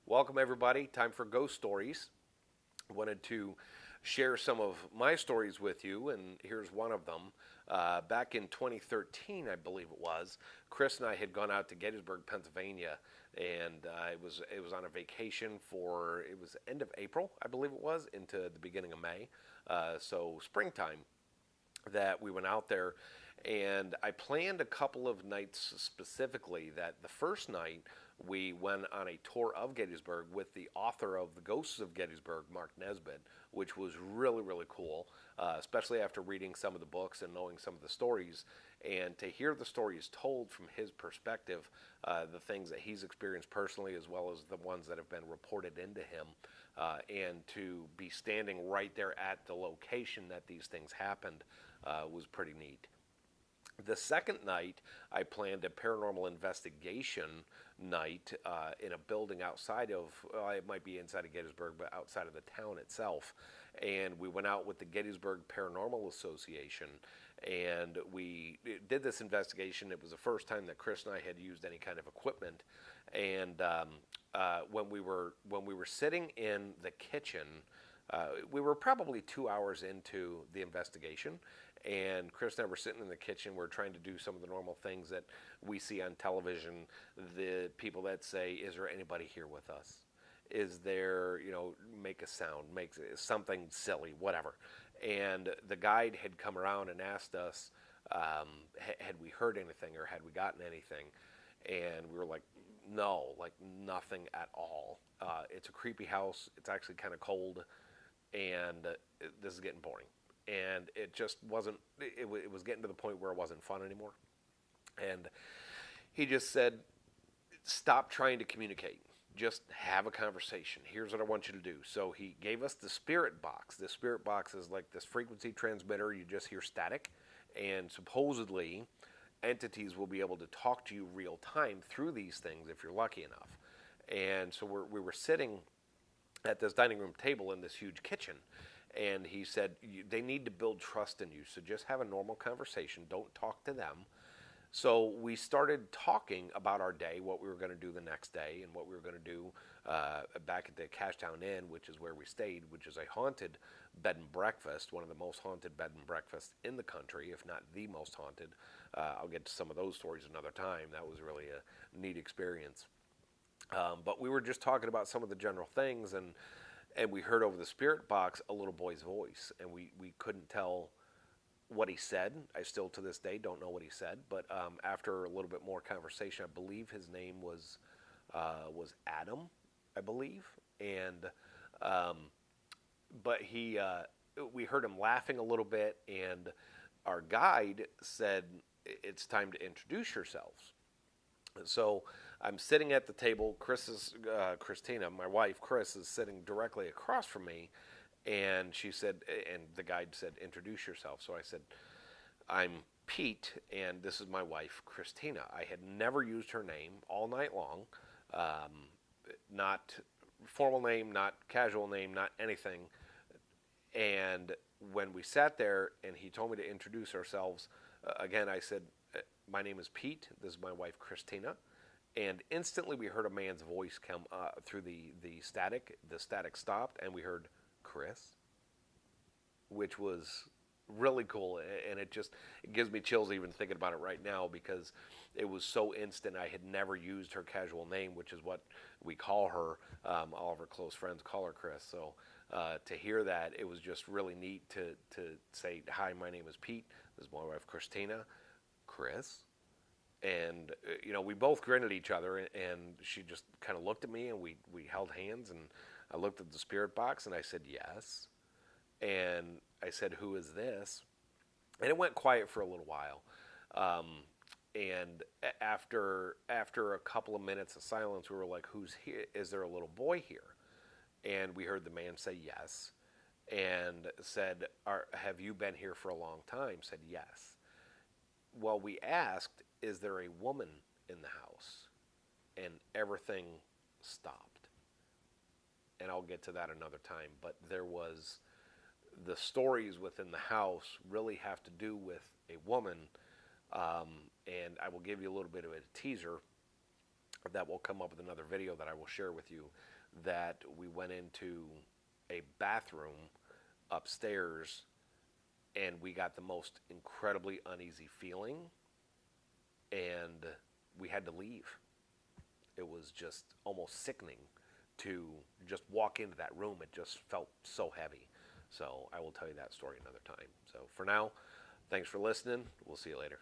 Welcome, everybody. Time for ghost stories. Wanted to share some of my stories with you, and here's one of them. Back in 2013, I believe it was, Kris and I had gone out to Gettysburg, Pennsylvania, and it was on a vacation for it was end of April, I believe it was, into the beginning of May, so springtime that we went out there, and I planned a couple of nights specifically. That the first night we went on a tour of Gettysburg with the author of The Ghosts of Gettysburg, Mark Nesbitt, which was really, really cool, especially after reading some of the books and knowing some of the stories. And to hear the stories told from his perspective, the things that he's experienced personally, as well as the ones that have been reported into him, and to be standing right there at the location that these things happened was pretty neat. The second night, I planned a paranormal investigation night in a building outside of, well, it might be inside of Gettysburg, but outside of the town itself. And we went out with the Gettysburg Paranormal Association, and we did this investigation. It was the first time that Kris and I had used any kind of equipment. And when we were sitting in the kitchen, we were probably 2 hours into the investigation, and Kris and I were sitting in the kitchen. We're trying to do some of the normal things that we see on television. The people that say, "Is there anybody here with us? Is there, make a sound, make something silly, whatever." And the guide had come around and asked us, had we heard anything or had we gotten anything, and we were like, "No, like nothing at all. It's a creepy house. It's actually kind of cold, and this is getting boring." And it just wasn't. It was getting to the point where it wasn't fun anymore. And he just said, "Stop trying to communicate. Just have a conversation. Here's what I want you to do." So he gave us the spirit box. The spirit box is like this frequency transmitter. You just hear static, and supposedly entities will be able to talk to you real time through these things if you're lucky enough. And so we were sitting at this dining room table in this huge kitchen, and he said, "They need to build trust in you, so just have a normal conversation. Don't talk to them." So we started talking about our day, what we were going to do the next day, and what we were going to do back at the Cashtown Inn, which is where we stayed, which is a haunted bed and breakfast, one of the most haunted bed and breakfasts in the country, if not the most haunted. I'll get to some of those stories another time. That was really a neat experience. But we were just talking about some of the general things, and we heard over the spirit box a little boy's voice, and we couldn't tell what he said. I still to this day don't know what he said, but after a little bit more conversation, I believe his name was Adam, I believe, and but we heard him laughing a little bit, and our guide said, "It's time to introduce yourselves." So I'm sitting at the table. Christina, my wife, Kris, is sitting directly across from me, and she said, and the guide said, "Introduce yourself." So I said, "I'm Pete, and this is my wife, Christina." I had never used her name all night long, not formal name, not casual name, not anything. And when we sat there, and he told me to introduce ourselves, again, I said, "My name is Pete. This is my wife, Christina." And instantly we heard a man's voice come through the static. The static stopped, and we heard Kris, which was really cool. And it gives me chills even thinking about it right now, because it was so instant. I had never used her casual name, which is what we call her. All of her close friends call her Kris. So to hear that, it was just really neat to say, "Hi, my name is Pete. This is my wife, Christina. Kris." And we both grinned at each other, and she just kind of looked at me, and we held hands, and I looked at the spirit box, and I said, "Yes." And I said, "Who is this?" And it went quiet for a little while, and after a couple of minutes of silence, we were like, "Who's here? Is there a little boy here?" And we heard the man say yes, and said, "Have you been here for a long time?" Said yes. Well, we asked, "Is there a woman in the house?" And everything stopped. And I'll get to that another time. But there was the stories within the house really have to do with a woman. And I will give you a little bit of a teaser. that will come up with another video that I will share with you, that we went into a bathroom upstairs and we got the most incredibly uneasy feeling, and we had to leave. It was just almost sickening to just walk into that room. It just felt so heavy. So I will tell you that story another time. So for now, thanks for listening. We'll see you later.